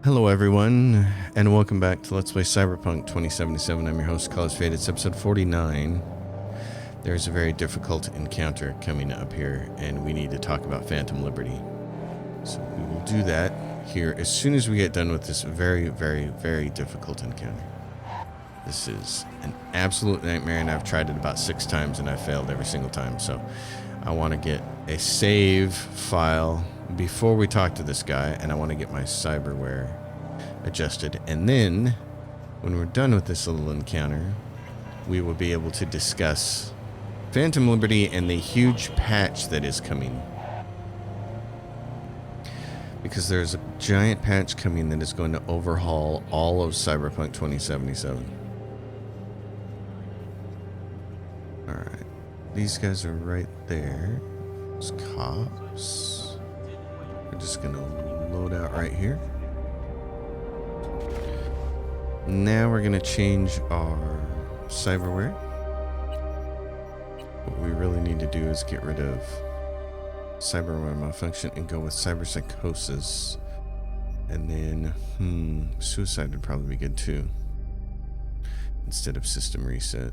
Hello everyone, and welcome back to Let's Play Cyberpunk 2077. I'm your host, College Fade. It's episode 49. There's a very difficult encounter coming up here, and we need to talk about Phantom Liberty. So we will do that here as soon as we get done with this very, very, very difficult encounter. This is an absolute nightmare, and I've tried it about 6 times, and I've failed every single time. So I want to get a save file before we talk to this guy, and I want to get my cyberware adjusted, and then when we're done with this little encounter, we will be able to discuss Phantom Liberty and the huge patch that is coming, because there's a giant patch coming that is going to overhaul all of Cyberpunk 2077. Alright, these guys are right there. Those cops. We're just gonna load out right here. Now we're gonna change our cyberware. What we really need to do is get rid of cyberware malfunction and go with cyberpsychosis. And then, suicide would probably be good too, instead of system reset.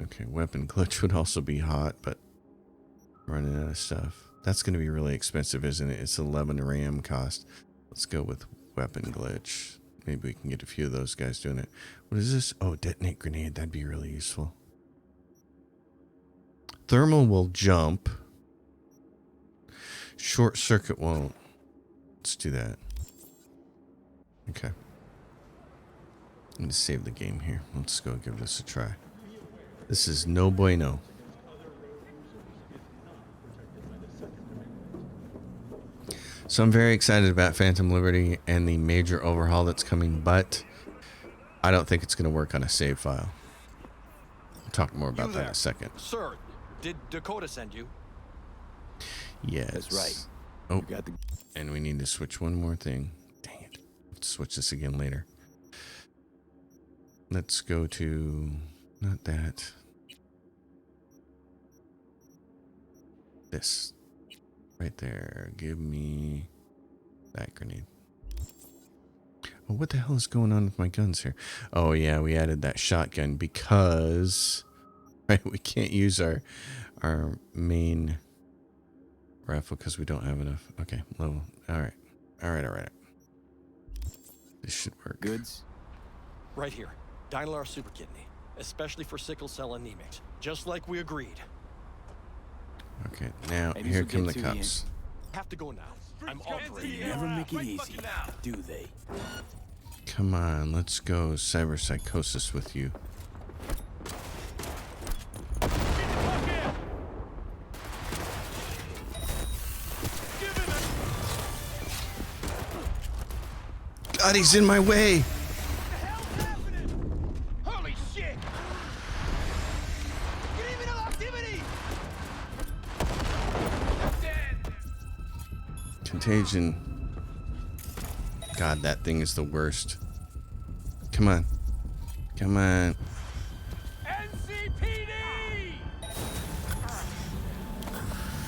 Okay, weapon glitch would also be hot, but running out of stuff. That's going to be really expensive, isn't it? It's 11 RAM cost. Let's go with weapon glitch. Maybe we can get a few of those guys doing it. What is this? Oh, detonate grenade. That'd be really useful. Thermal will jump. Short circuit won't. Let's do that. Okay. I'm going to save the game here. Let's go give this a try. This is no bueno. So I'm very excited about Phantom Liberty and the major overhaul that's coming, but I don't think it's going to work on a save file. We'll talk more about that in a second. Sir, did Dakota send you? Yes. That's right. Oh, and we need to switch one more thing. Dang it. Let's switch this again later. Let's go to... not that. This. Right there. Give me that grenade. Oh, what the hell is going on with my guns here? Oh, yeah, we added that shotgun because... right, we can't use our main rifle because we don't have enough. Okay, level. Alright. Alright. This should work. Goods? Right here. Dynalar Super Kidney. Especially for sickle cell anemics. Just like we agreed. Okay, now Maybe here we'll come get the to cops. Have to go now. I'm operating. Never make it easy, do they? Come on, let's go cyberpsychosis with you. God, he's in my way! Holy shit! Criminal activity! Contagion. God, that thing is the worst. Come on. Come on. NCPD!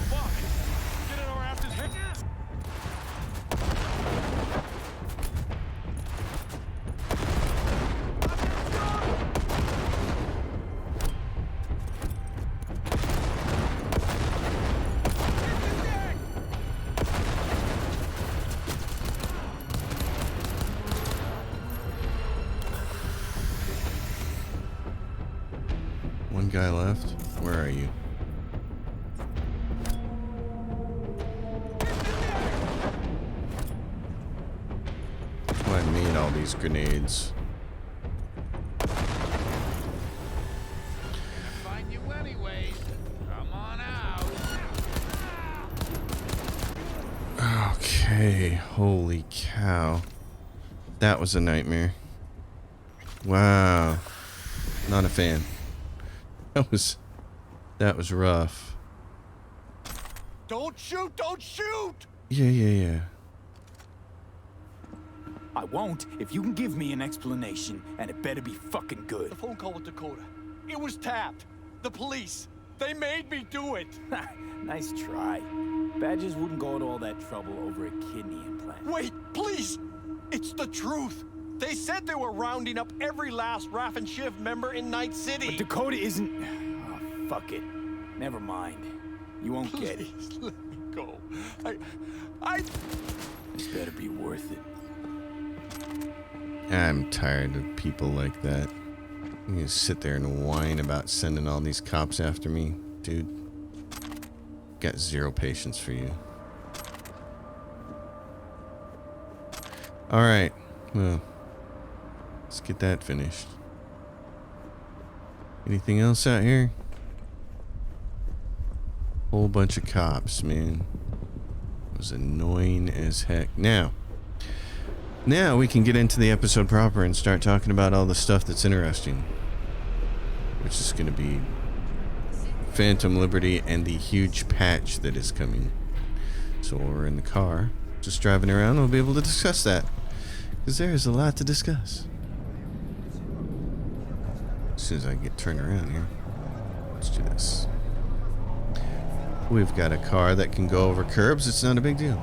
Fuck! Get in our afters right now! One guy left. Where are you? That's why I made all these grenades. Find you anyways. Come on out. Okay, holy cow. That was a nightmare. Wow. Not a fan. That was rough. Don't shoot! Don't shoot! Yeah. I won't if you can give me an explanation, and it better be fucking good. The phone call with Dakota. It was tapped. The police. They made me do it. Nice try. Badges wouldn't go to all that trouble over a kidney implant. Wait, please! It's the truth! They said they were rounding up every last Raff and Shiv member in Night City! But Dakota isn't... Oh, fuck it. Never mind. You won't get it. Please, let me go. This better be worth it. I'm tired of people like that. You just sit there and whine about sending all these cops after me. Dude, got zero patience for you. Alright, well, let's get that finished. Anything else out here? Whole bunch of cops, man. It was annoying as heck. Now we can get into the episode proper and start talking about all the stuff that's interesting. Which is going to be Phantom Liberty and the huge patch that is coming. So while we're in the car, just driving around, we'll be able to discuss that. Because there's a lot to discuss. As soon as I get turned around here. Let's do this. We've got a car that can go over curbs. It's not a big deal.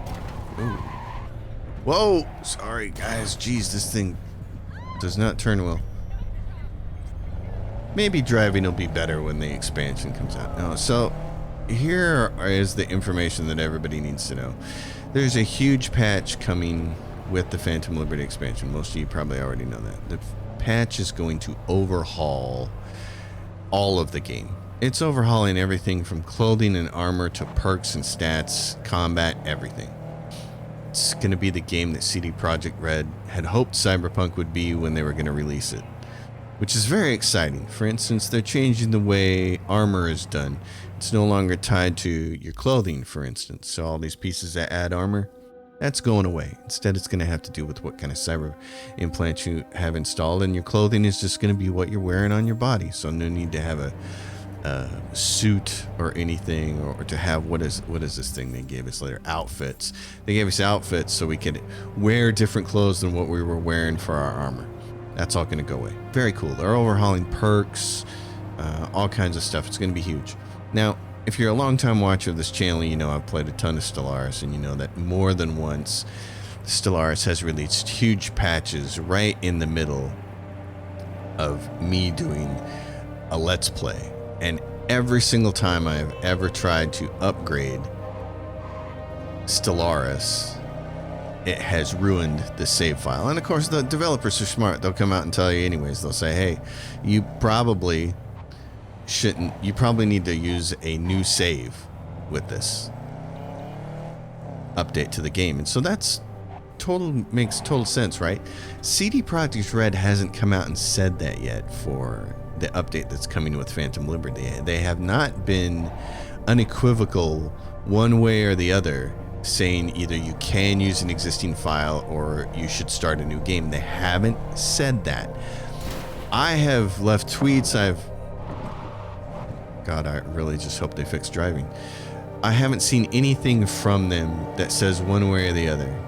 Ooh. Whoa! Sorry, guys. Jeez, this thing does not turn well. Maybe driving will be better when the expansion comes out. No, so here is the information that everybody needs to know. There's a huge patch coming with the Phantom Liberty expansion. Most of you probably already know that. The patch is going to overhaul all of the game. It's overhauling everything from clothing and armor to perks and stats, combat, everything. It's going to be the game that CD Projekt Red had hoped Cyberpunk would be when they were going to release it, which is very exciting. For instance, they're changing the way armor is done. It's no longer tied to your clothing, for instance. So all these pieces that add armor, that's going away. Instead, it's going to have to do with what kind of cyber implant you have installed, and your clothing is just going to be what you're wearing on your body. So no need to have a suit or anything, or to have what is this thing they gave us later? Outfits. They gave us outfits so we could wear different clothes than what we were wearing for our armor. That's all going to go away. Very cool. They're overhauling perks, all kinds of stuff. It's going to be huge. Now, if you're a long-time watcher of this channel, you know I've played a ton of Stellaris, and you know that more than once, Stellaris has released huge patches right in the middle of me doing a Let's Play. And every single time I've ever tried to upgrade Stellaris, it has ruined the save file. And of course, the developers are smart. They'll come out and tell you anyways. They'll say, hey, you probably need to use a new save with this update to the game. And so that's makes total sense, right? CD Projekt Red hasn't come out and said that yet for the update that's coming with Phantom Liberty. They have not been unequivocal one way or the other, saying either you can use an existing file or you should start a new game. They haven't said that. I have left tweets. God, I really just hope they fix driving. I haven't seen anything from them that says one way or the other.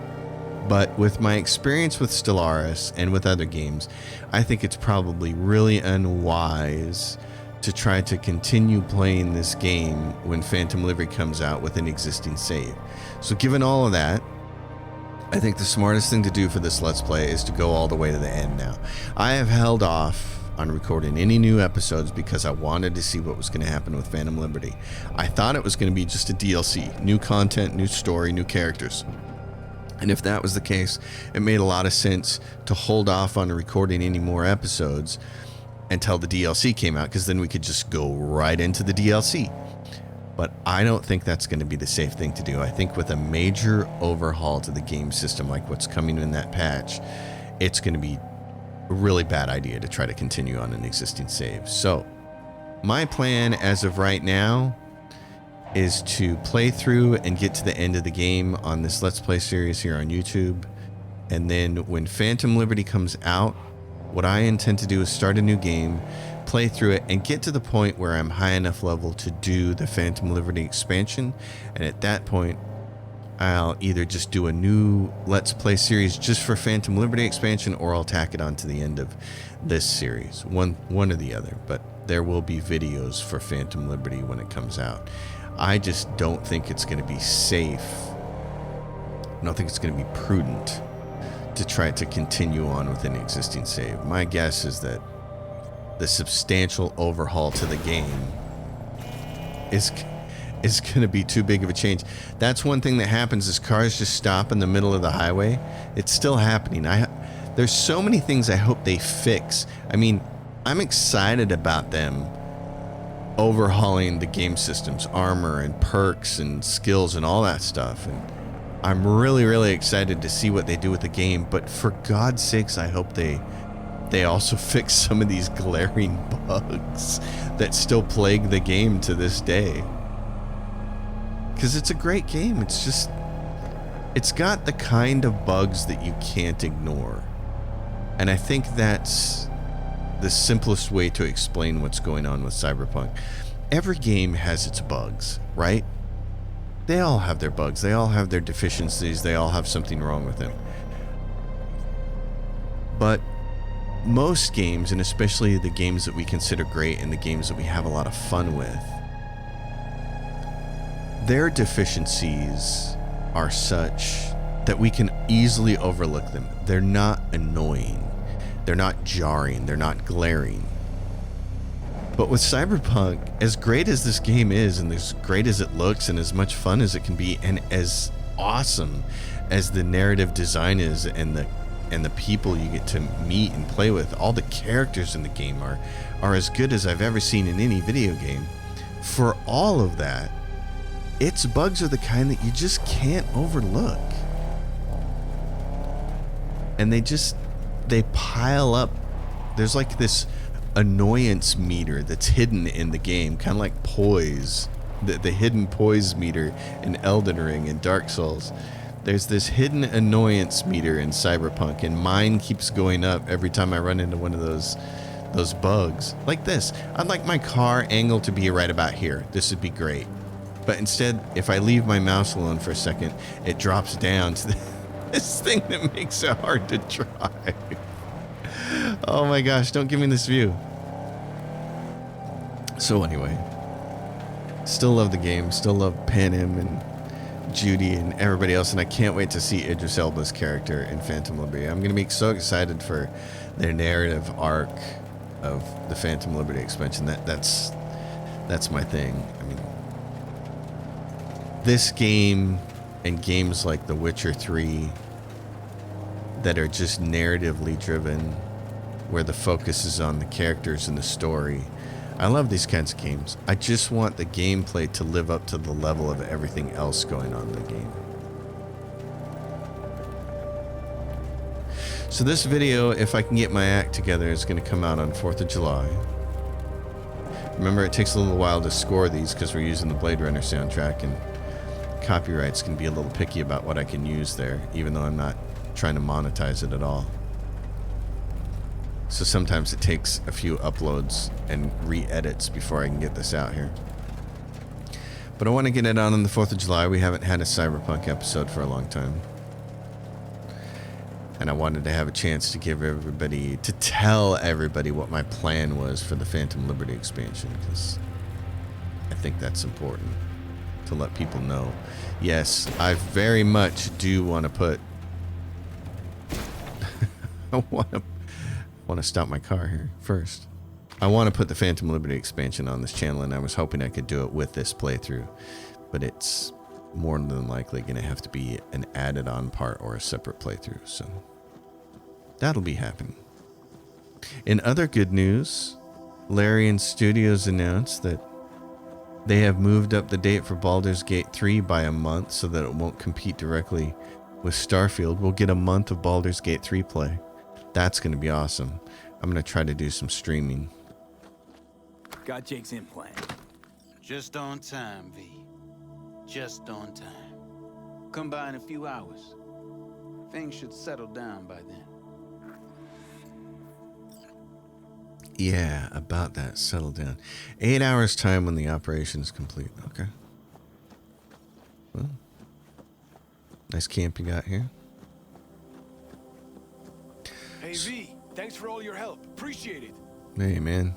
But with my experience with Stellaris and with other games, I think it's probably really unwise to try to continue playing this game when Phantom Liberty comes out with an existing save. So given all of that, I think the smartest thing to do for this Let's Play is to go all the way to the end now. I have held off on recording any new episodes because I wanted to see what was going to happen with Phantom Liberty. I thought it was going to be just a DLC, new content, new story, new characters. And if that was the case, it made a lot of sense to hold off on recording any more episodes until the DLC came out, because then we could just go right into the DLC. But I don't think that's going to be the safe thing to do. I think with a major overhaul to the game system like what's coming in that patch, it's going to be a really bad idea to try to continue on an existing save. So my plan as of right now is to play through and get to the end of the game on this Let's Play series here on YouTube. And then when Phantom Liberty comes out, what I intend to do is start a new game, play through it, and get to the point where I'm high enough level to do the Phantom Liberty expansion. And at that point, I'll either just do a new Let's Play series just for Phantom Liberty expansion, or I'll tack it on to the end of this series. One or the other. But there will be videos for Phantom Liberty when it comes out. I just don't think it's going to be safe. I don't think it's going to be prudent to try to continue on with an existing save. My guess is that the substantial overhaul to the game is going to be too big of a change. That's one thing that happens is cars just stop in the middle of the highway. It's still happening. There's so many things I hope they fix. I mean, I'm excited about them overhauling the game systems, armor and perks and skills and all that stuff. And I'm really, really excited to see what they do with the game. But for God's sakes, I hope they also fix some of these glaring bugs that still plague the game to this day. Because it's a great game. It's got the kind of bugs that you can't ignore. And I think that's the simplest way to explain what's going on with Cyberpunk. Every game has its bugs, right? They all have their bugs. They all have their deficiencies. They all have something wrong with them. But most games, and especially the games that we consider great and the games that we have a lot of fun with, their deficiencies are such that we can easily overlook them. They're not annoying. They're not jarring. They're not glaring. But with Cyberpunk, as great as this game is, and as great as it looks, and as much fun as it can be, and as awesome as the narrative design is, and the people you get to meet and play with, all the characters in the game are as good as I've ever seen in any video game. For all of that, its bugs are the kind that you just can't overlook. And they pile up. There's like this annoyance meter that's hidden in the game, kind of like poise, the hidden poise meter in Elden Ring and Dark Souls. There's this hidden annoyance meter in Cyberpunk, and mine keeps going up every time I run into one of those bugs. Like this. I'd like my car angle to be right about here. This would be great. But instead, if I leave my mouse alone for a second, it drops down to this thing that makes it hard to drive. Oh my gosh, don't give me this view. So anyway, still love the game, still love Panem and Judy and everybody else, and I can't wait to see Idris Elba's character in Phantom Liberty. I'm going to be so excited for their narrative arc of the Phantom Liberty expansion. That's my thing. I mean, this game and games like The Witcher 3 that are just narratively driven, where the focus is on the characters and the story. I love these kinds of games. I just want the gameplay to live up to the level of everything else going on in the game. So this video, if I can get my act together, is going to come out on 4th of July. Remember, it takes a little while to score these because we're using the Blade Runner soundtrack, and Copywrites can be a little picky about what I can use there, even though I'm not trying to monetize it at all. So sometimes it takes a few uploads and re-edits before I can get this out here. But I want to get it out on the 4th of July. We haven't had a Cyberpunk episode for a long time. And I wanted to have a chance to tell everybody what my plan was for the Phantom Liberty expansion, because I think that's important to let people know. Yes, I very much do want to put... I want to stop my car here first. I want to put the Phantom Liberty expansion on this channel, and I was hoping I could do it with this playthrough, but it's more than likely going to have to be an added on part or a separate playthrough, so that'll be happening. In other good news, Larian Studios announced that they have moved up the date for Baldur's Gate 3 by a month so that it won't compete directly with Starfield. We'll get a month of Baldur's Gate 3 play. That's going to be awesome. I'm going to try to do some streaming. Got Jake's implant. Just on time, V. Just on time. Come by in a few hours. Things should settle down by then. Yeah, about that. Settle down. 8 hours time when the operation is complete. Okay. Well, nice camp you got here. Hey V, thanks for all your help. Appreciate it. Hey man,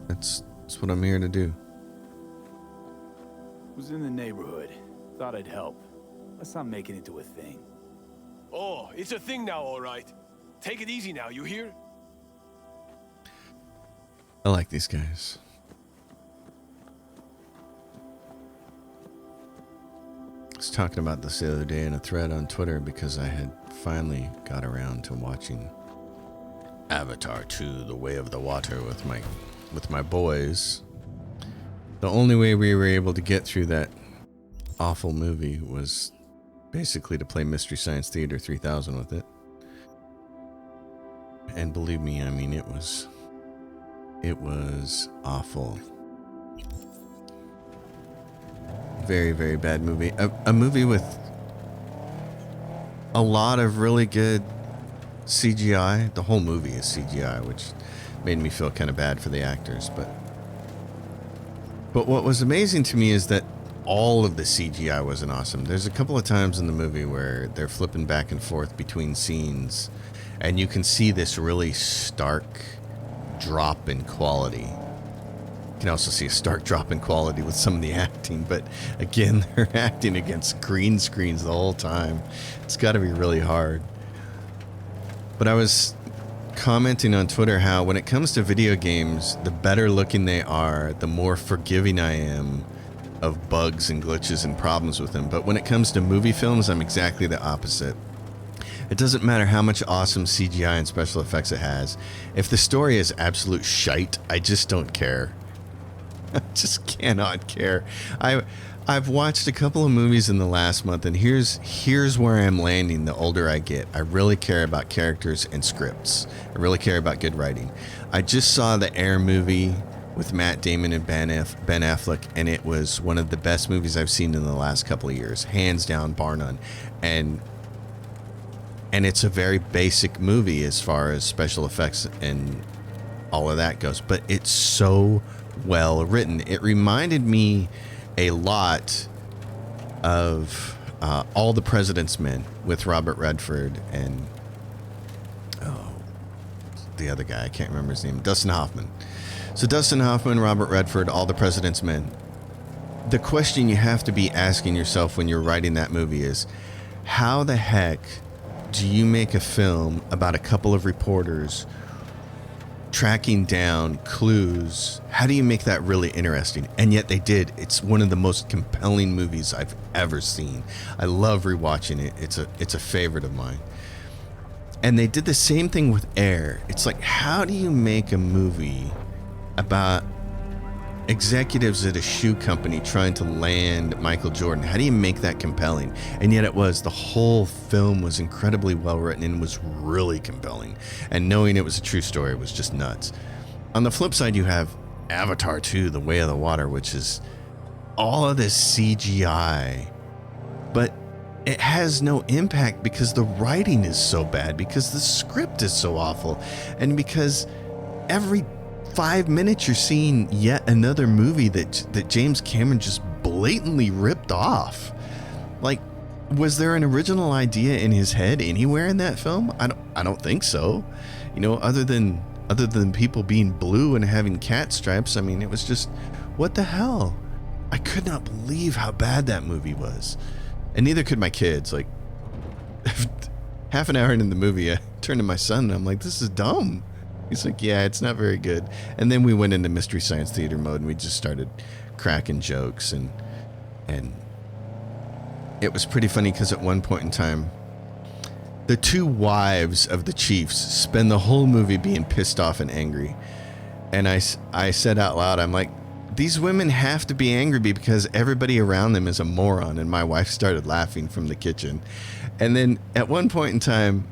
that's what I'm here to do. Was in the neighborhood. Thought I'd help. Let's not make it into a thing. Oh, it's a thing now, all right. Take it easy now, you hear? I like these guys. I was talking about this the other day in a thread on Twitter because I had finally got around to watching Avatar 2: The Way of the Water with my boys. The only way we were able to get through that awful movie was basically to play Mystery Science Theater 3000 with it. And believe me, I mean, it was awful. Very, very bad movie. A movie with a lot of really good CGI. The whole movie is CGI, which made me feel kind of bad for the actors. But what was amazing to me is that all of the CGI wasn't awesome. There's a couple of times in the movie where they're flipping back and forth between scenes, and you can see this really stark drop in quality. You can also see a stark drop in quality with some of the acting, but again, they're acting against green screens the whole time. It's got to be really hard. But I was commenting on Twitter how when it comes to video games, the better looking they are, the more forgiving I am of bugs and glitches and problems with them. But when it comes to movie films, I'm exactly the opposite. It doesn't matter how much awesome CGI and special effects it has. If the story is absolute shite, I just don't care. I just cannot care. I've watched a couple of movies in the last month, and here's where I'm landing the older I get. I really care about characters and scripts. I really care about good writing. I just saw the Air movie with Matt Damon and Ben Affleck, and it was one of the best movies I've seen in the last couple of years, hands down, bar none. And it's a very basic movie as far as special effects and all of that goes, but it's so well written. It reminded me a lot of All the President's Men with Robert Redford and the other guy, I can't remember his name, Dustin Hoffman. So Dustin Hoffman, Robert Redford, All the President's Men. The question you have to be asking yourself when you're writing that movie is, how the heck do you make a film about a couple of reporters tracking down clues? How do you make that really interesting? And yet they did. It's one of the most compelling movies I've ever seen. I love rewatching it. It's a favorite of mine. And they did the same thing with Air. It's like, how do you make a movie about executives at a shoe company trying to land Michael Jordan? How do you make that compelling? And yet the whole film was incredibly well written and was really compelling. And knowing it was a true story was just nuts. On the flip side, you have Avatar 2: The Way of the Water, which is all of this CGI, but it has no impact because the writing is so bad, because the script is so awful, and because every 5 minutes you're seeing yet another movie that James Cameron just blatantly ripped off. Like, was there an original idea in his head anywhere in that film? I don't think so. You know, other than people being blue and having cat stripes. I mean, it was just, what the hell? I could not believe how bad that movie was. And neither could my kids. Like, half an hour into the movie, I turned to my son and I'm like, this is dumb. He's like, yeah, it's not very good. And then we went into Mystery Science Theater mode and we just started cracking jokes. And it was pretty funny because at one point in time, the two wives of the chiefs spend the whole movie being pissed off and angry. And I said out loud, I'm like, these women have to be angry because everybody around them is a moron. And my wife started laughing from the kitchen. And then at one point in time,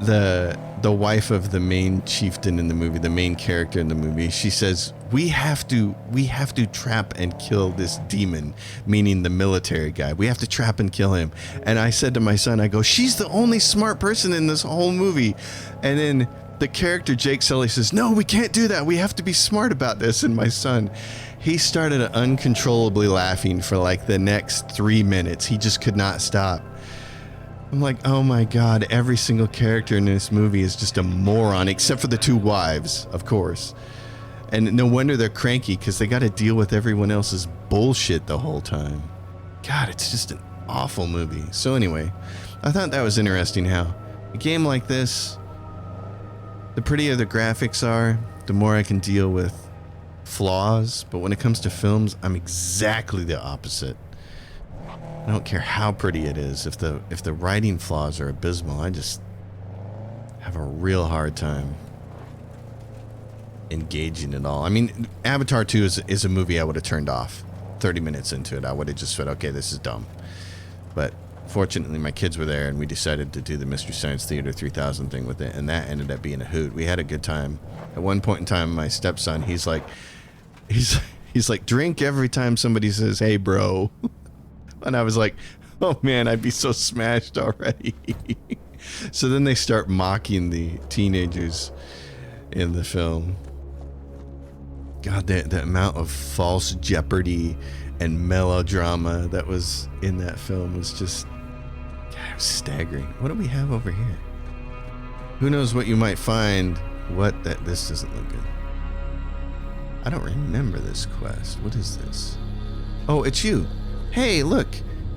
the wife of the main chieftain in the movie, the main character in the movie, she says, we have to trap and kill this demon, meaning the military guy. We have to trap and kill him. And I said to my son, I go, she's the only smart person in this whole movie. And then the character Jake Sully says, no, we can't do that. We have to be smart about this. And my son, he started uncontrollably laughing for like the next 3 minutes. He just could not stop. I'm like, oh my God, every single character in this movie is just a moron, except for the two wives, of course. And no wonder they're cranky, because they got to deal with everyone else's bullshit the whole time. God, it's just an awful movie. So anyway, I thought that was interesting how a game like this, the prettier the graphics are, the more I can deal with flaws. But when it comes to films, I'm exactly the opposite. I don't care how pretty it is. If the writing flaws are abysmal, I just have a real hard time engaging at all. I mean, Avatar 2 is a movie I would have turned off 30 minutes into it. I would have just said, okay, this is dumb. But fortunately, my kids were there, and we decided to do the Mystery Science Theater 3000 thing with it, and that ended up being a hoot. We had a good time. At one point in time, my stepson, he's like, drink every time somebody says, hey, bro. And I was like, oh, man, I'd be so smashed already. So then they start mocking the teenagers in the film. God, the amount of false jeopardy and melodrama that was in that film was just staggering. What do we have over here? Who knows what you might find? This doesn't look good. I don't remember this quest. What is this? Oh, it's you. Hey, look.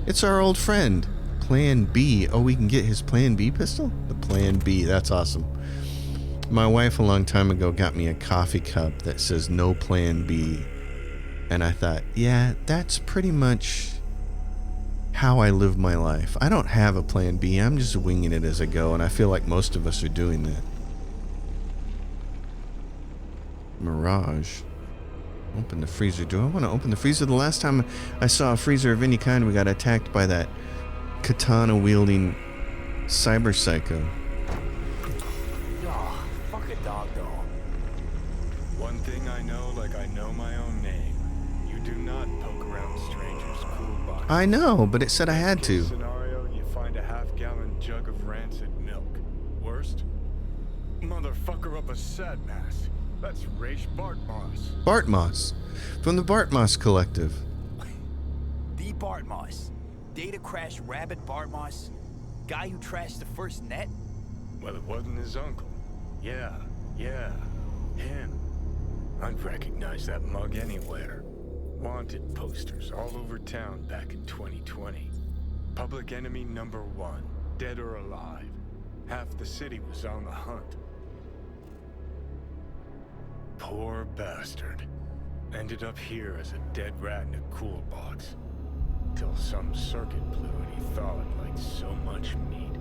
It's our old friend. Plan B. Oh, we can get his Plan B pistol? The Plan B. That's awesome. My wife a long time ago got me a coffee cup that says no Plan B. And I thought, yeah, that's pretty much how I live my life. I don't have a Plan B. I'm just winging it as I go. And I feel like most of us are doing that. Mirage. Open the freezer. Do I want to open the freezer? The last time I saw a freezer of any kind, we got attacked by that katana-wielding cyber psycho. Oh, fuck a dog, though. One thing I know, like I know my own name. You do not poke around strangers' cool boxes. I know, but it said I had to. Scenario, you find a half-gallon jug of rancid milk. Worst? Motherfucker up a sad mass. That's Raish Bartmoss. Bartmoss. From the Bartmoss Collective. The Bartmoss. Data crash rabbit Bartmoss. Guy who trashed the first net? Well, it wasn't his uncle. Yeah, him. I'd recognize that mug anywhere. Wanted posters all over town back in 2020. Public enemy number 1, dead or alive. Half the city was on the hunt. Poor bastard. Ended up here as a dead rat in a cool box. Till some circuit blew and he thawed like so much meat.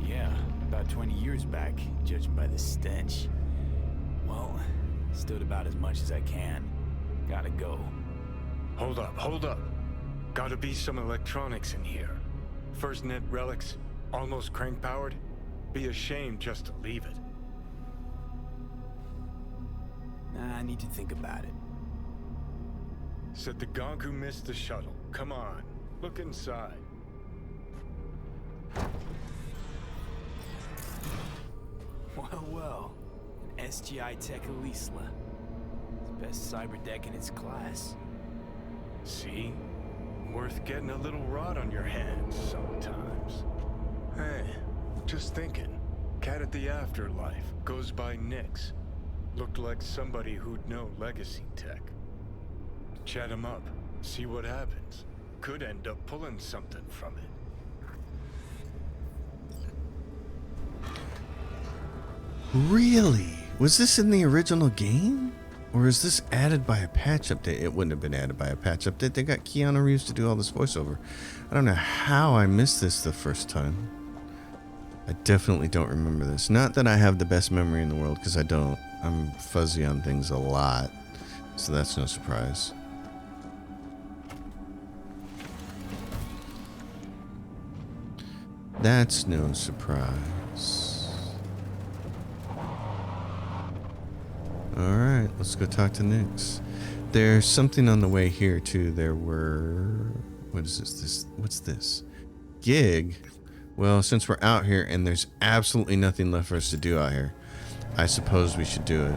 Yeah, about 20 years back, judging by the stench. Well, stood about as much as I can. Gotta go. Hold up. Gotta be some electronics in here. First net relics, almost crank powered. Be a shame just to leave it. I need to think about it. Said the gonk who missed the shuttle. Come on, look inside. Well. An SGI Tech Elisla. Best cyber deck in its class. See? Worth getting a little rot on your hands sometimes. Hey, just thinking. Cat at the Afterlife goes by Nix. Looked like somebody who'd know legacy tech. Chat him up, see what happens. Could end up pulling something from it. Really? Was this in the original game? Or is this added by a patch update? It wouldn't have been added by a patch update. They got Keanu Reeves to do all this voiceover. I don't know how I missed this the first time. I definitely don't remember this. Not that I have the best memory in the world, because I don't. I'm fuzzy on things a lot. So that's no surprise. That's no surprise. Alright, let's go talk to Nix. There's something on the way here too. There were... What is this? What's this? Gig? Well, since we're out here and there's absolutely nothing left for us to do out here, I suppose we should do it.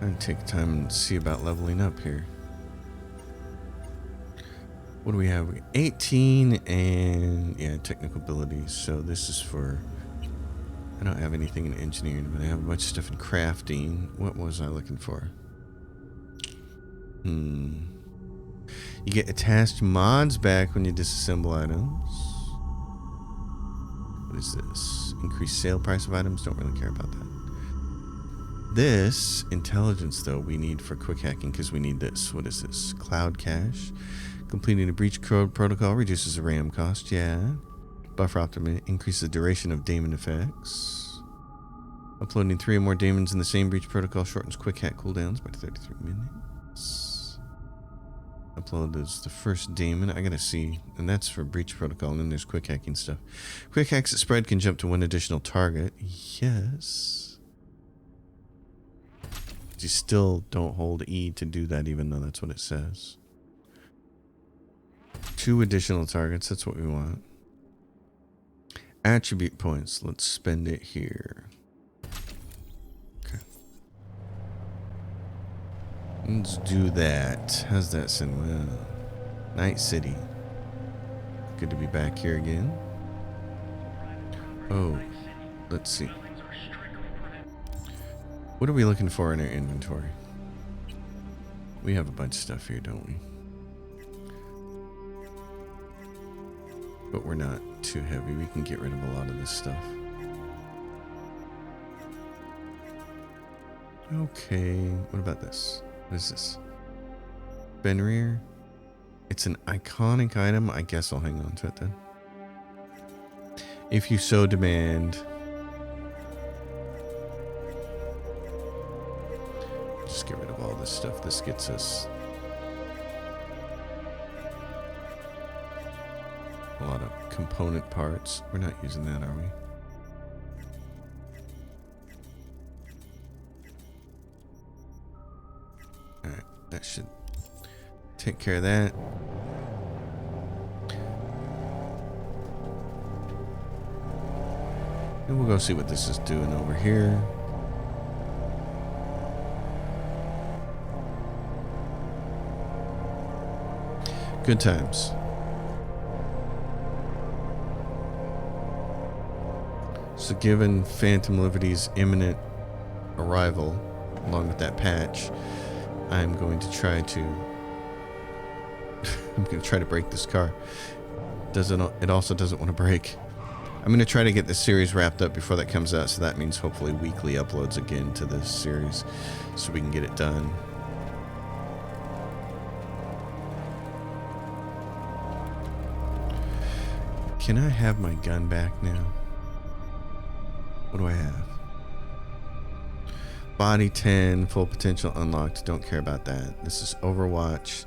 I'm gonna take time and see about leveling up here. What do we have? 18 and yeah, technical abilities. So this is for. I don't have anything in engineering, but I have a bunch of stuff in crafting. What was I looking for? You get attached mods back when you disassemble items. What is this? Increase sale price of items. Don't really care about that. This intelligence, though, we need for quick hacking because we need this. What is this? Cloud cache. Completing a breach code protocol reduces the RAM cost. Yeah. Buffer optimization increases the duration of daemon effects. Uploading 3 or more daemons in the same breach protocol shortens quick hack cooldowns by 33 minutes. Upload is the first daemon. I gotta see. And that's for breach protocol. And then there's quick hacking stuff. Quick hacks at spread can jump to 1 additional target. Yes. You still don't hold E to do that, even though that's what it says. 2 additional targets. That's what we want. Attribute points. Let's spend it here. Okay. Let's do that. How's that sound? Well, Night City. Good to be back here again. Oh, let's see. What are we looking for in our inventory? We have a bunch of stuff here, don't we? But we're not too heavy. We can get rid of a lot of this stuff. Okay, what about this? What is this? Benrir? It's an iconic item. I guess I'll hang on to it then. If you so demand. Just get rid of all this stuff. This gets us a lot of component parts. We're not using that, are we? Alright, that should take care of that. And we'll go see what this is doing over here. Good times. So given Phantom Liberty's imminent arrival, along with that patch, I'm going to try to I'm going to try to break this car. It also doesn't want to break. I'm going to try to get this series wrapped up before that comes out, so that means hopefully weekly uploads again to this series so we can get it done. Can I have my gun back now? What do I have? Body 10, full potential unlocked. Don't care about that. This is Overwatch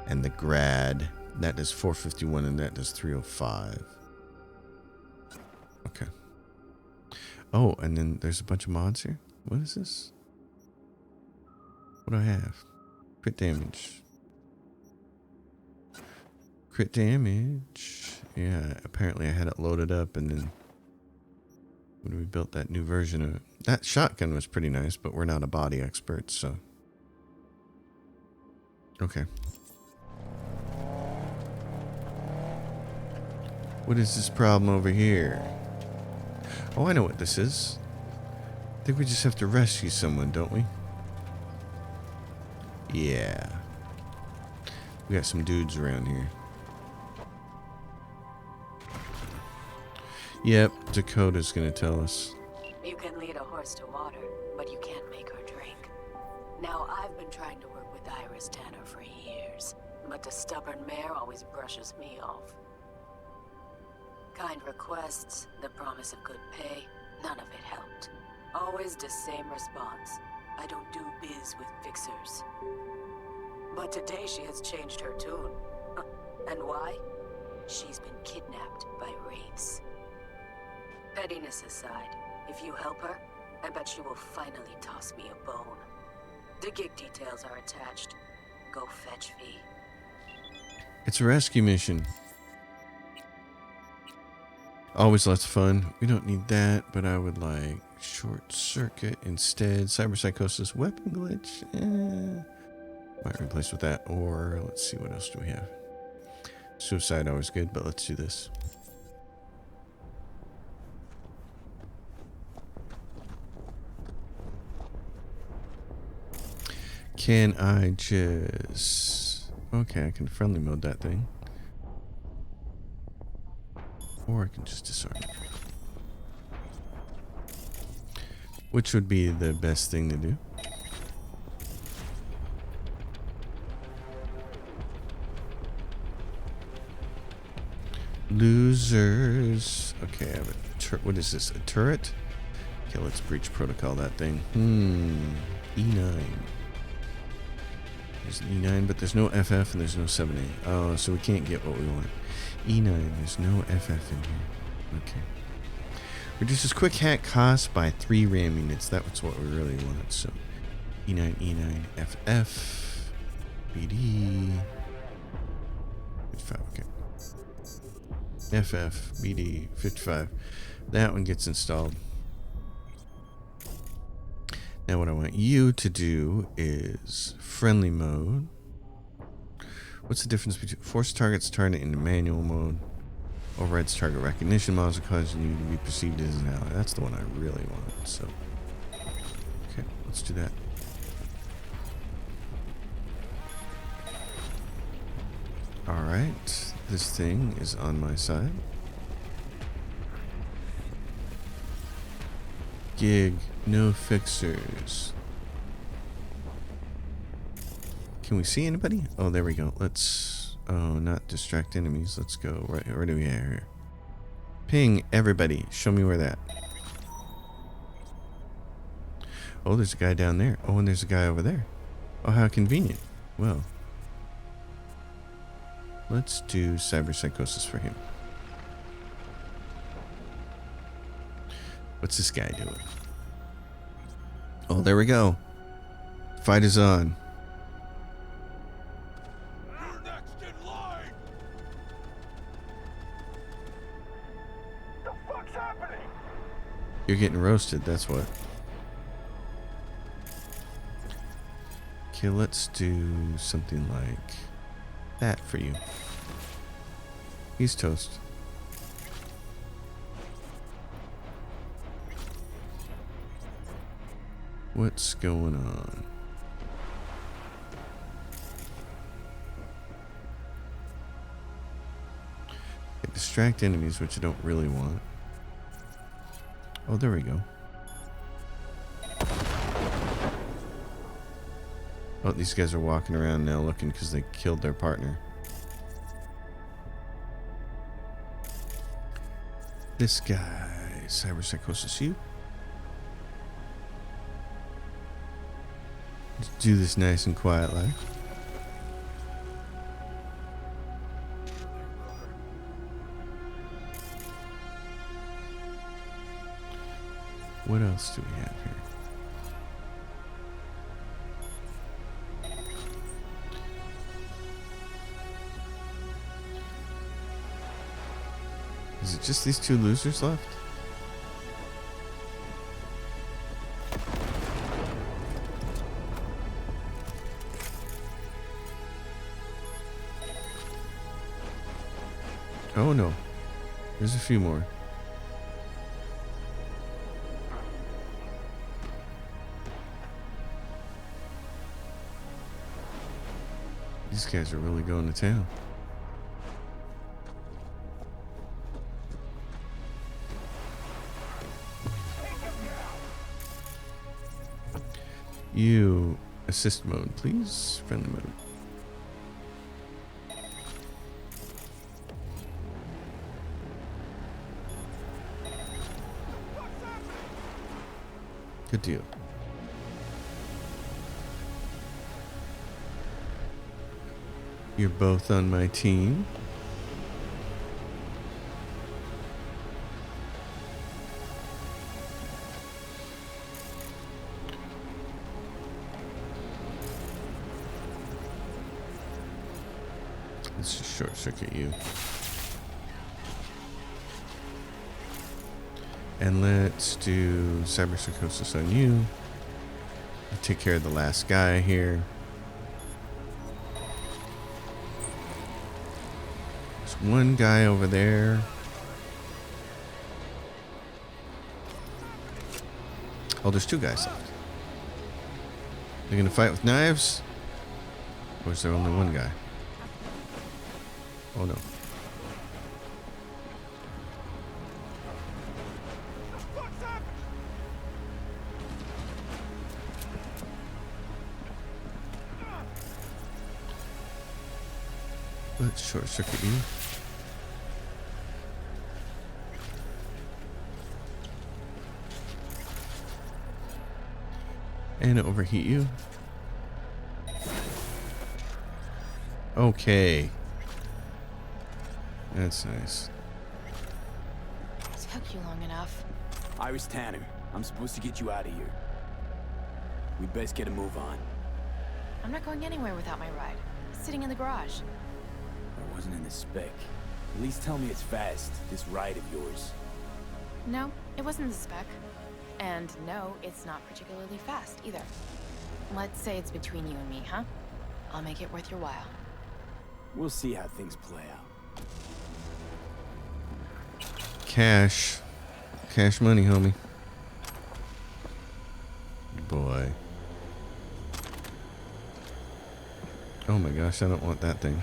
and the Grad. That does 451 and that does 305. Okay. Oh, and then there's a bunch of mods here. What is this? What do I have? Crit damage. Crit damage. Yeah, apparently I had it loaded up and then when we built that new version of it. That shotgun was pretty nice, but we're not a body expert, so. Okay. What is this problem over here? Oh, I know what this is. I think we just have to rescue someone, don't we? Yeah. We got some dudes around here. Yep, Dakota's gonna tell us. You can lead a horse to water, but you can't make her drink. Now, I've been trying to work with Iris Tanner for years, but the stubborn mare always brushes me off. Kind requests, the promise of good pay, none of it helped. Always the same response. I don't do biz with fixers. But today she has changed her tune. And why? She's been kidnapped by wraiths. Pettiness aside, if you help her, I bet she will finally toss me a bone. The gig details are attached. Go fetch V. It's a rescue mission. Always lots of fun. We don't need that, but I would like short circuit instead. Cyberpsychosis, weapon glitch. Might replace with that, or let's see, what else do we have? Suicide, always good, but let's do this. Can I just... Okay, I can friendly mode that thing. Or I can just disarm it. Which would be the best thing to do? Losers. Okay, I have a what is this? A turret? Okay, let's breach protocol that thing. E9. There's an E9, but there's no FF and there's no 7A. Oh, so we can't get what we want. E9, there's no FF in here. Okay. Reduces quick hack cost by 3 RAM units. That's what we really want. So E9, E9, FF, BD. 55, okay. FF, BD, 55. That one gets installed. Now what I want you to do is friendly mode. What's the difference between force targets target into manual mode? Overrides target recognition models causing you to be perceived as an ally. That's the one I really want. So, okay, let's do that. All right, this thing is on my side. Gig, no fixers. Can we see anybody? Oh, there we go. Let's, oh, not distract enemies. Let's go. Where do we have here? Ping everybody. Show me where that. Oh, there's a guy down there. Oh, and there's a guy over there. Oh, how convenient. Well, let's do cyberpsychosis for him. What's this guy doing? Oh, there we go. Fight is on. You're next in line. The fuck's happening? You're getting roasted, that's what. Okay, let's do something like that for you. He's toast. What's going on? Okay, distract enemies, which I don't really want. Oh, there we go. Oh, these guys are walking around now looking because they killed their partner. This guy, cyberpsychosis, you? Let's do this nice and quietly. What else do we have here? Is it just these 2 losers left? Oh no, there's a few more. These guys are really going to town. You assist mode, please. Friendly mode. Good deal. You're both on my team. Let's just short circuit you. And let's do cyberpsychosis on you. Take care of the last guy here. There's one guy over there. Oh, there's two guys left. They're gonna fight with knives? Or is there only one guy? Oh no. Let's short circuit you. And overheat you. Okay. That's nice. Took you long enough. Iris Tanner, I'm supposed to get you out of here. We best get a move on. I'm not going anywhere without my ride. It's sitting in the garage. That wasn't in the spec. At least tell me it's fast, this ride of yours. No, it wasn't the spec. And no, it's not particularly fast either. Let's say it's between you and me, huh? I'll make it worth your while. We'll see how things play out. Cash. Cash money, homie. Boy. Oh my gosh, I don't want that thing.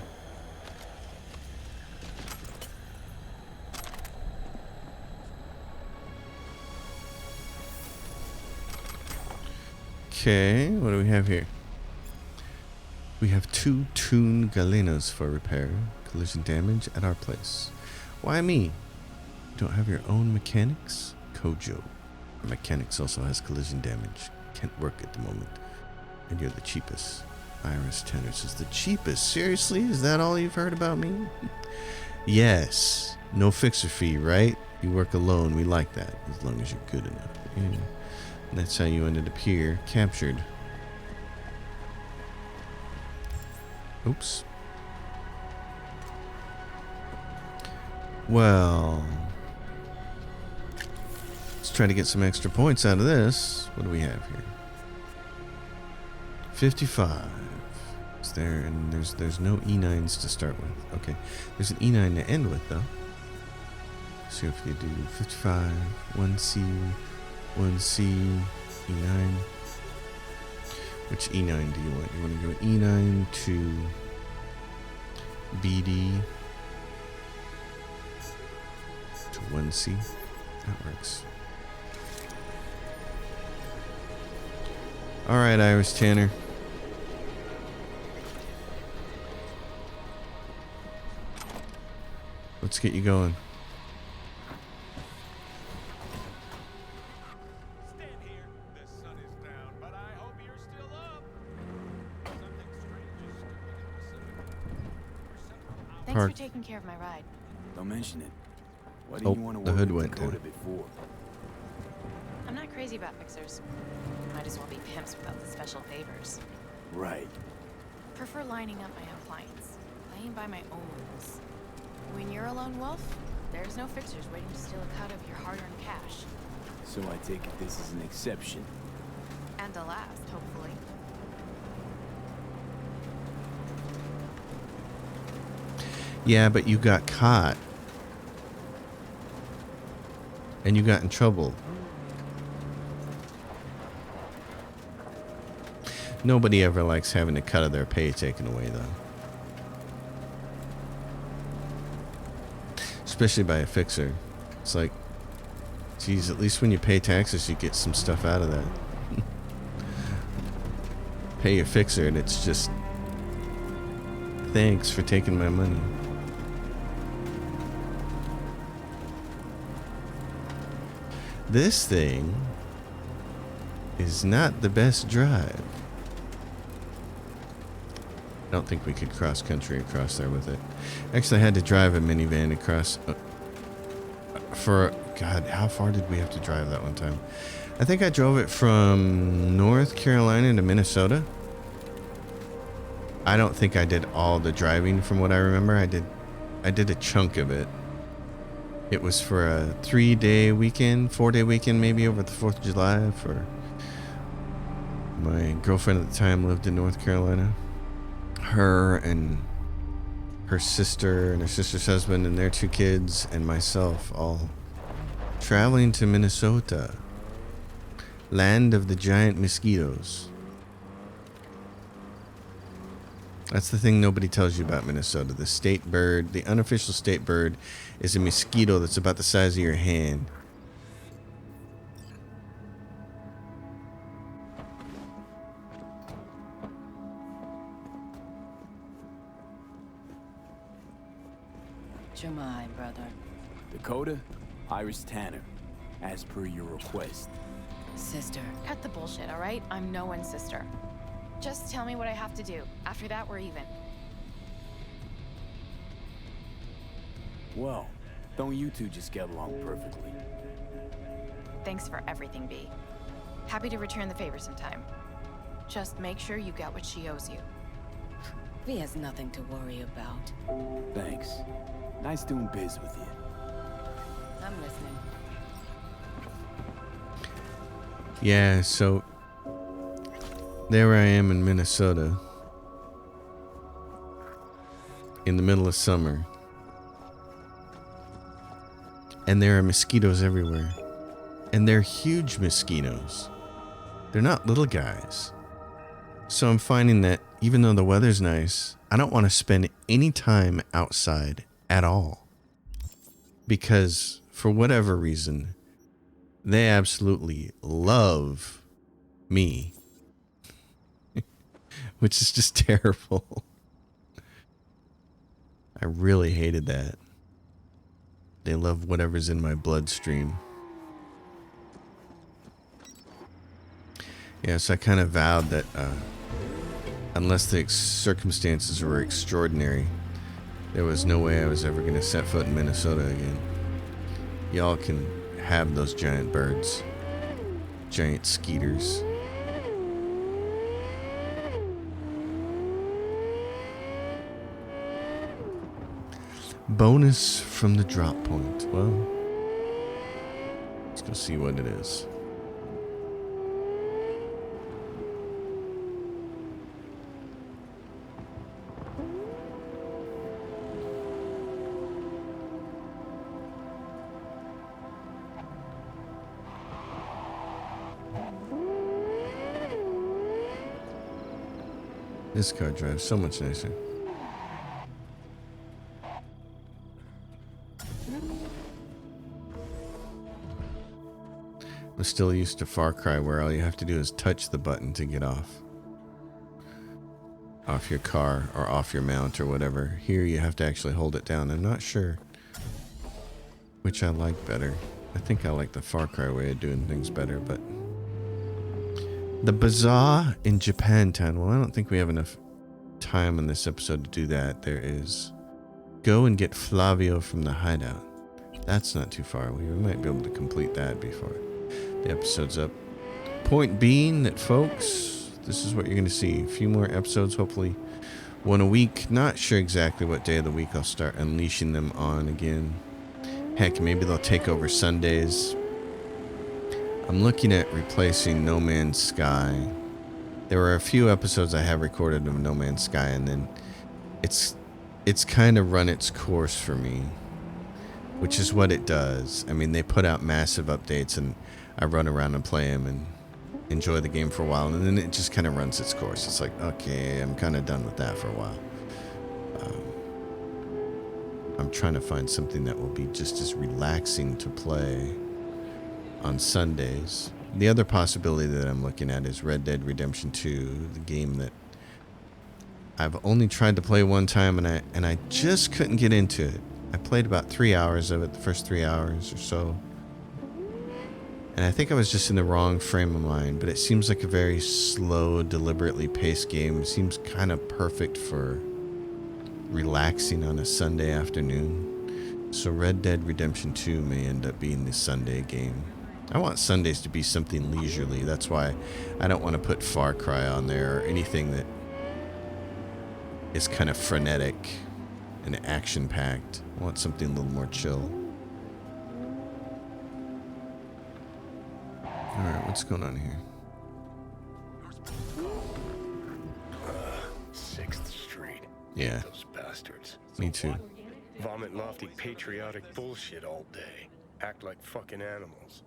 Okay, what do we have here? We have 2 tuned galenos for repair. Collision damage at our place. Why me? You don't have your own mechanics? Kojo. Our mechanics also has collision damage. Can't work at the moment. And you're the cheapest. Iris Tanner says the cheapest. Seriously? Is that all you've heard about me? Yes. No fixer fee, right? You work alone. We like that. As long as you're good enough. Yeah. And that's how you ended up here. Captured. Oops. Well, let's try to get some extra points out of this. What do we have here? 55. Is there, and there's no E9s to start with. Okay. There's an E9 to end with though. So if you do 55, 1C, 1C, E9. Which E9 do you want? You want to go E9 to BD to 1C. That works. Alright, Iris Tanner. Let's get you going. Thanks for taking care of my ride. Don't mention it. Why Oh, do you want to the work hood with went Dakota down. before? I'm not crazy about fixers. Might as well be pimps without the special favors. Right. Prefer lining up my own clients, playing by my own rules. When you're a lone wolf, there's no fixers waiting to steal a cut of your hard-earned cash. So I take it this is an exception. And a last, hopefully. Yeah, but you got caught. And you got in trouble. Nobody ever likes having a cut of their pay taken away, though. Especially by a fixer. It's like, geez, at least when you pay taxes, you get some stuff out of that. Pay your fixer, and it's just, thanks for taking my money. This thing is not the best drive. I don't think we could cross country across there with it. Actually, I had to drive a minivan across for, God, how far did we have to drive that one time? I think I drove it from North Carolina to Minnesota. I don't think I did all the driving from what I remember. I did a chunk of it. It was for a 3-day weekend, 4-day weekend maybe over the 4th of July for my girlfriend at the time lived in North Carolina. Her and her sister and her sister's husband and their 2 kids and myself all traveling to Minnesota, land of the giant mosquitoes. That's the thing nobody tells you about Minnesota. The state bird, the unofficial state bird, is a mosquito that's about the size of your hand. Jemai, brother. Dakota, Iris Tanner, as per your request. Sister. Cut the bullshit, all right? I'm no one's sister. Just tell me what I have to do. After that, we're even. Well, don't you two just get along perfectly? Thanks for everything, B. Happy to return the favor sometime. Just make sure you get what she owes you. V has nothing to worry about. Thanks. Nice doing biz with you. I'm listening. Yeah, so there I am in Minnesota in the middle of summer, and there are mosquitoes everywhere, and they're huge mosquitoes. They're not little guys. So I'm finding that even though the weather's nice, I don't want to spend any time outside at all, because for whatever reason they absolutely love me, which is just terrible. I really hated that. They love whatever's in my bloodstream. Yeah, so I kind of vowed that unless the circumstances were extraordinary, there was no way I was ever going to set foot in Minnesota again. Y'all can have those giant birds. Giant skeeters. Bonus from the drop point. Well, let's go see what it is. This car drives so much nicer. I'm still used to Far Cry where all you have to do is touch the button to get off your car or off your mount or whatever. Here you have to actually hold it down. I'm not sure which I like better. I think I like the Far Cry way of doing things better, but the bazaar in Japantown. Well, I don't think we have enough time in this episode to do that. There is go and get Flavio from the hideout. That's not too far away. We might be able to complete that before the episode's up. Point being that, folks, this is what you're going to see. A few more episodes, hopefully one a week. Not sure exactly what day of the week I'll start unleashing them on again. Heck, maybe they'll take over Sundays. I'm looking at replacing No Man's Sky. There were a few episodes I have recorded of No Man's Sky, and then it's kind of run its course for me, which is what it does. I mean, they put out massive updates, and I run around and play them and enjoy the game for a while, and then it just kind of runs its course. It's like, okay, I'm kind of done with that for a while. I'm trying to find something that will be just as relaxing to play on Sundays. The other possibility that I'm looking at is Red Dead Redemption 2, the game that I've only tried to play one time, and I just couldn't get into it. I played about 3 hours of it, the first 3 hours or so. And I think I was just in the wrong frame of mind, but it seems like a very slow, deliberately paced game. It seems kind of perfect for relaxing on a Sunday afternoon. So Red Dead Redemption 2 may end up being the Sunday game. I want Sundays to be something leisurely. That's why I don't want to put Far Cry on there or anything that is kind of frenetic and action-packed. I want something a little more chill. Alright, what's going on here? 6th Street. Yeah, Those bastards. me too. Vomit lofty patriotic bullshit all day. Act like fucking animals.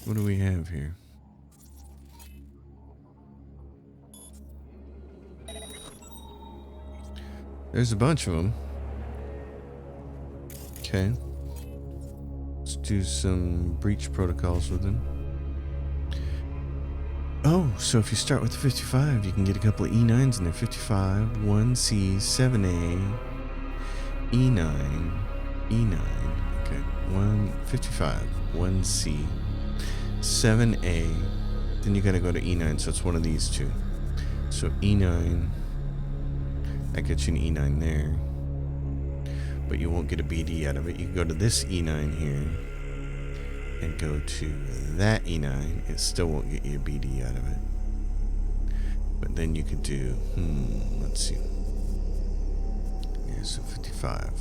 What do we have here? There's a bunch of them. Okay. Let's do some breach protocols with them. Oh, so if you start with the 55, you can get a couple of E9s in there. 55, 1C, 7A, E9, E9. Okay, 155, 1C, 7A. Then you gotta go to E9, so it's one of these two. So E9, that gets you an E9 there. But you won't get a BD out of it. You can go to this E9 here and go to that E9. It still won't get you a BD out of it. But then you could do, let's see. Yeah, so 55.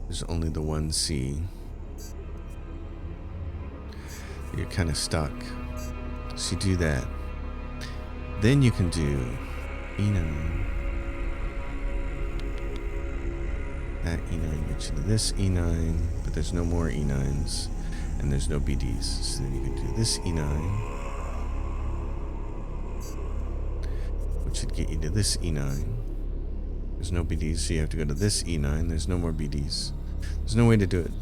There's only the 1C. You're kind of stuck. So you do that. Then you can do E9. That E9 gets you to this E9, but there's no more E9s, and there's no BDs. So then you can do this E9, which should get you to this E9. There's no BDs, so you have to go to this E9. There's no more BDs. There's no way to do it.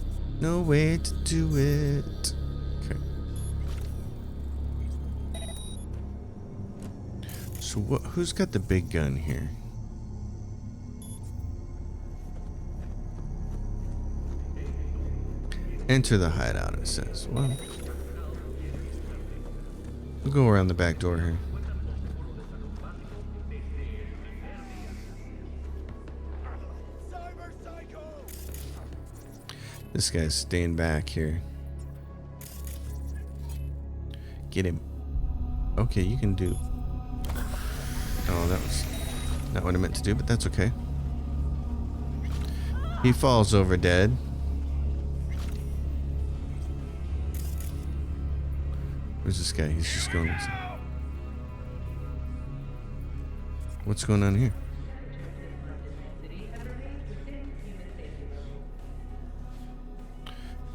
No way to do it. Okay. So who's got the big gun here? Enter the hideout, it says. Well, we'll go around the back door here. This guy's staying back here. Get him. Okay, you can do... Oh, that was not what I meant to do, but that's okay. He falls over dead. Where's this guy? He's just going inside. What's going on here?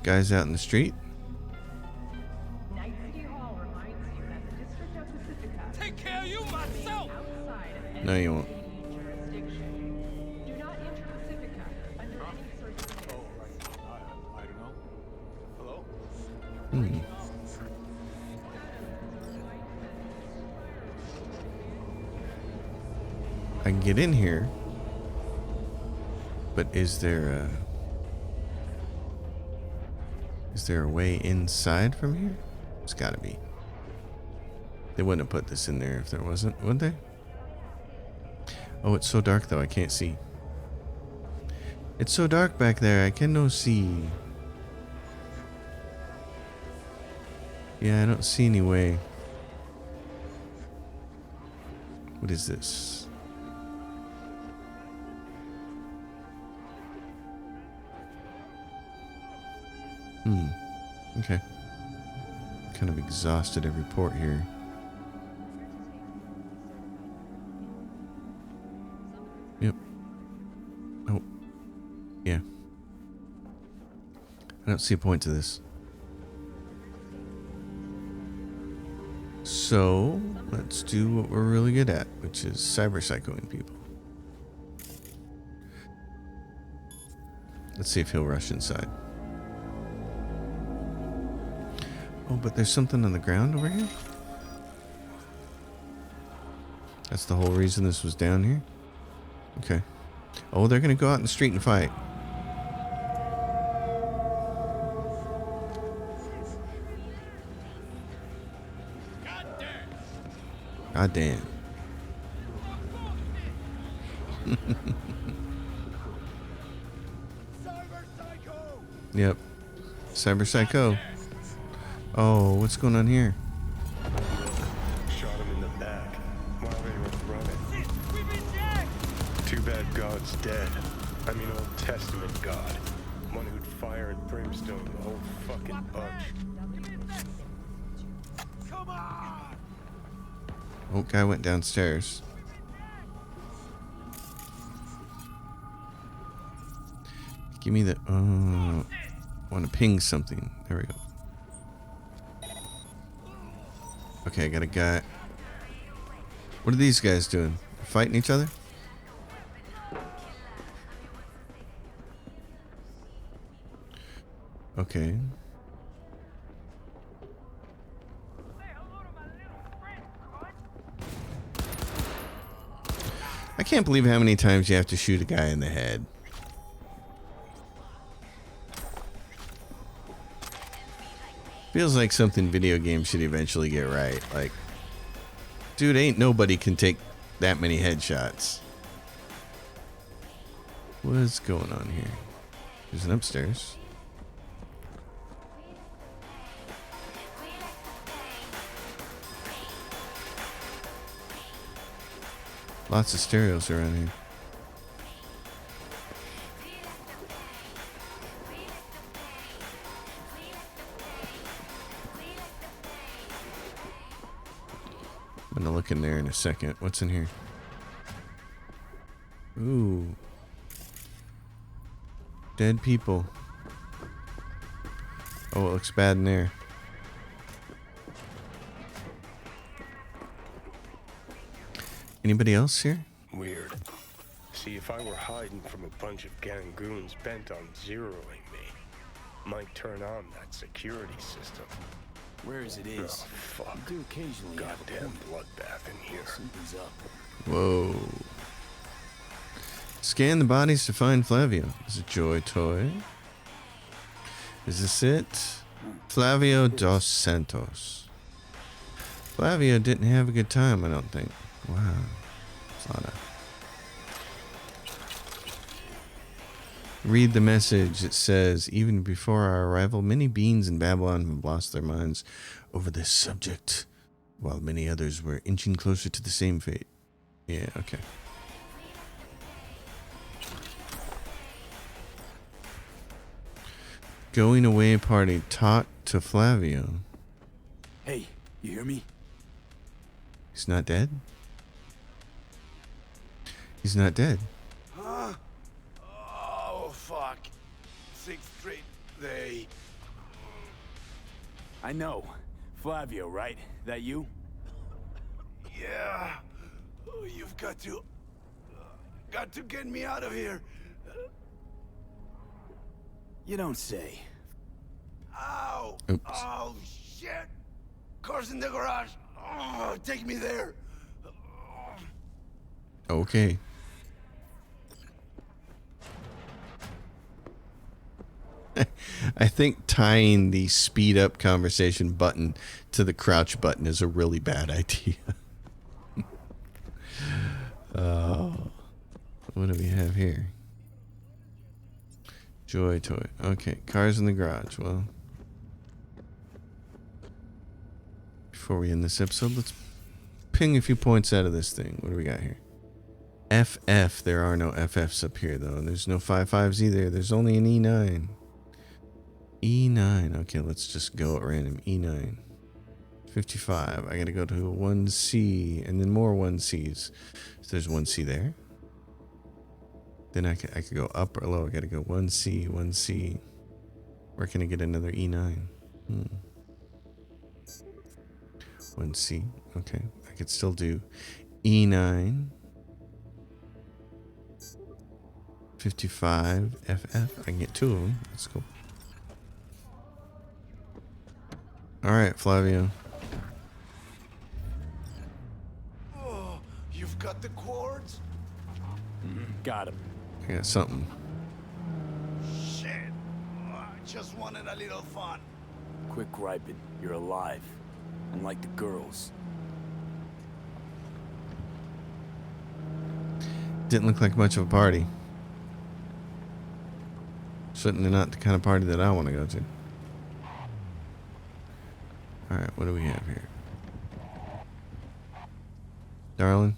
Guys out in the street? Take care of you myself! No, you won't. I can get in here, but is there a way inside from here? It's gotta be. They wouldn't have put this in there if there wasn't, would they? Oh, it's so dark though, I can't see. It's so dark back there, I can no see. Yeah, I don't see any way. What is this? Okay. Kind of exhausted every port here. Yep. Oh. Yeah. I don't see a point to this. So, let's do what we're really good at, which is cyber-psychoing people. Let's see if he'll rush inside. Oh, but there's something on the ground over here? That's the whole reason this was down here? Okay. Oh, they're gonna go out in the street and fight. God damn. Yep. Cyber Psycho. Oh, what's going on here? Shot him in the back while they were running. Too bad God's dead. I mean Old Testament God. One who'd fire and brimstone the whole fucking bunch. Oh, guy went downstairs. Give me the... I want to ping something. There we go. Okay, I got a guy. What are these guys doing? Fighting each other? Okay. I can't believe how many times you have to shoot a guy in the head. Feels like something video games should eventually get right. Like, dude, ain't nobody can take that many headshots. What's going on here? There's an upstairs. Lots of stereos around here. I'm gonna look in there in a second. What's in here? Ooh. Dead people. Oh, it looks bad in there. Anybody else here? Weird. See, if I were hiding from a bunch of gangoons bent on zeroing me, might turn on that security system. Where is it? Oh, fuck. You do occasionally have a Goddamn point. bloodbath in here. Something's up. Whoa. Scan the bodies to find Flavio. Is it Joy Toy? Is this it? Flavio dos Santos. Flavio didn't have a good time, I don't think. Wow. It's a lot of... Read the message. It says, even before our arrival, many beings in Babylon have lost their minds over this subject, while many others were inching closer to the same fate. Yeah, okay. Going away party. Talk to Flavio. Hey, you hear me? He's not dead? He's not dead. Huh? Oh, fuck. 6th Street, they... I know. Flavio, right? That you? Yeah. Oh, you've got to get me out of here. You don't say. Ow. Oops. Oh, shit. Car's in the garage. Oh, take me there. Okay. I think tying the speed up conversation button to the crouch button is a really bad idea. What do we have here? Joy Toy. Okay, cars in the garage. Well, before we end this episode, let's ping a few points out of this thing. What do we got here? FF. There are no FFs up here, though. There's no 55s either. There's only an E9. E9. Okay, let's just go at random. E9. 55. I gotta go to 1C and then more 1Cs. So there's 1C there. Then I could go up or low. I gotta go 1C, 1C. Where can I get another E9? 1C. Okay. I could still do E9. 55 FF. I can get two of them. That's cool. Alright, Flavio. Oh, you've got the cords? Got him. I got something. Shit. I just wanted a little fun. Quit griping. You're alive. Unlike the girls. Didn't look like much of a party. Certainly not the kind of party that I want to go to. Alright, what do we have here? Darling?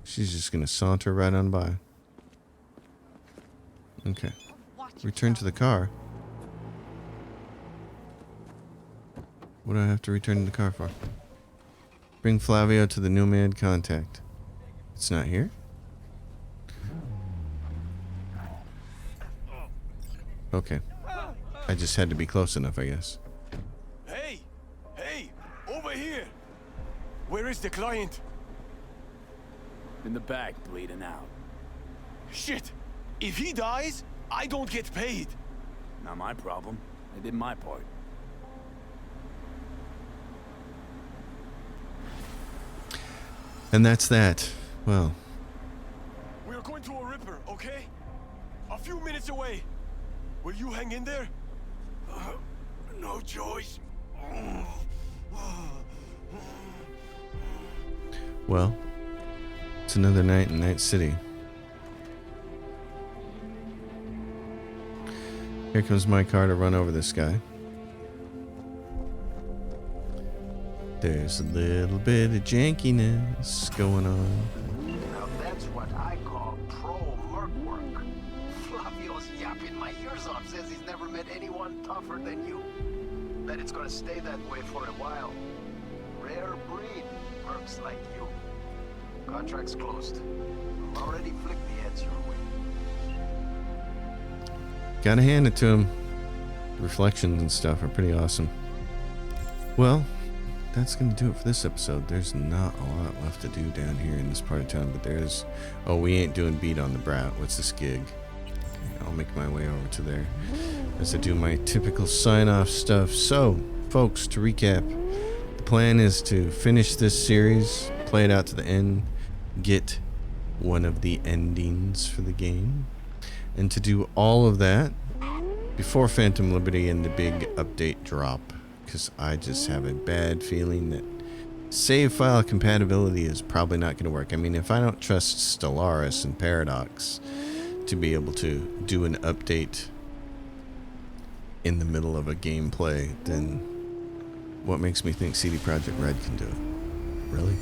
She's just gonna saunter right on by. Okay. Return to the car. What do I have to return the car for? Bring Flavio to the Nomad contact. It's not here? Okay. I just had to be close enough, I guess. Hey! Hey! Over here! Where is the client? In the back, bleeding out. Shit! If he dies, I don't get paid. Not my problem. I did my part. And that's that. Well, We're going to a Ripper, okay? A few minutes away. Will you hang in there? No choice. well, it's another night in Night City. Here comes my car to run over this guy. There's a little bit of jankiness going on. Now that's what I call pro-merc work. Flavio's yapping my ears off, says he's never met anyone tougher than you. Bet it's gonna stay that way for a while. Rare breed, mercs like you. Contract's closed. Already flicked the heads your way. Gotta hand it to him. Reflections and stuff are pretty awesome. Well, that's gonna do it for this episode. There's not a lot left to do down here in this part of town, but there's... Oh, we ain't doing Beat on the Brat. What's this gig? Okay, I'll make my way over to there as I do my typical sign-off stuff. So, folks, to recap, the plan is to finish this series, play it out to the end, get one of the endings for the game, and to do all of that before Phantom Liberty and the big update drop, because I just have a bad feeling that save file compatibility is probably not going to work. I mean, if I don't trust Stellaris and Paradox to be able to do an update in the middle of a gameplay, then what makes me think CD Projekt Red can do it? Really?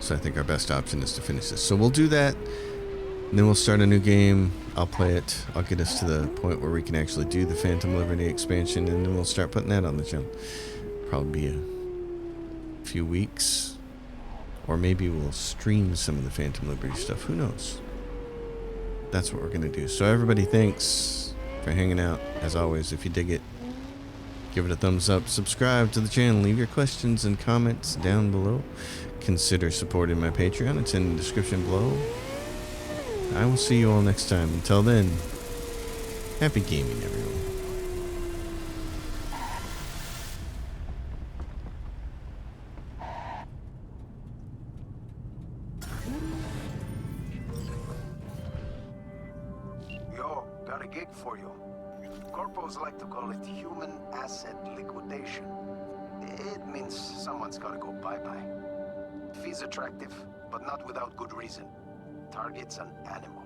So I think our best option is to finish this. So we'll do that, and then we'll start a new game. I'll play it. I'll get us to the point where we can actually do the Phantom Liberty expansion, and then we'll start putting that on the channel. Probably be a few weeks, or maybe we'll stream some of the Phantom Liberty stuff. Who knows? That's what we're going to do. So everybody, thanks for hanging out. As always, if you dig it, give it a thumbs up, subscribe to the channel, leave your questions and comments down below. Consider supporting my Patreon. It's in the description below. I will see you all next time. Until then, happy gaming, everyone. Yo, got a gig for you. Corpos like to call it human asset liquidation. It means someone's gotta go bye-bye. Fee's attractive, but not without good reason. Target's an animal.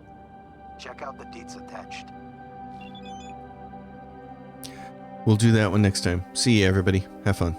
Check out the deeds attached. We'll do that one next time. See you, everybody. Have fun.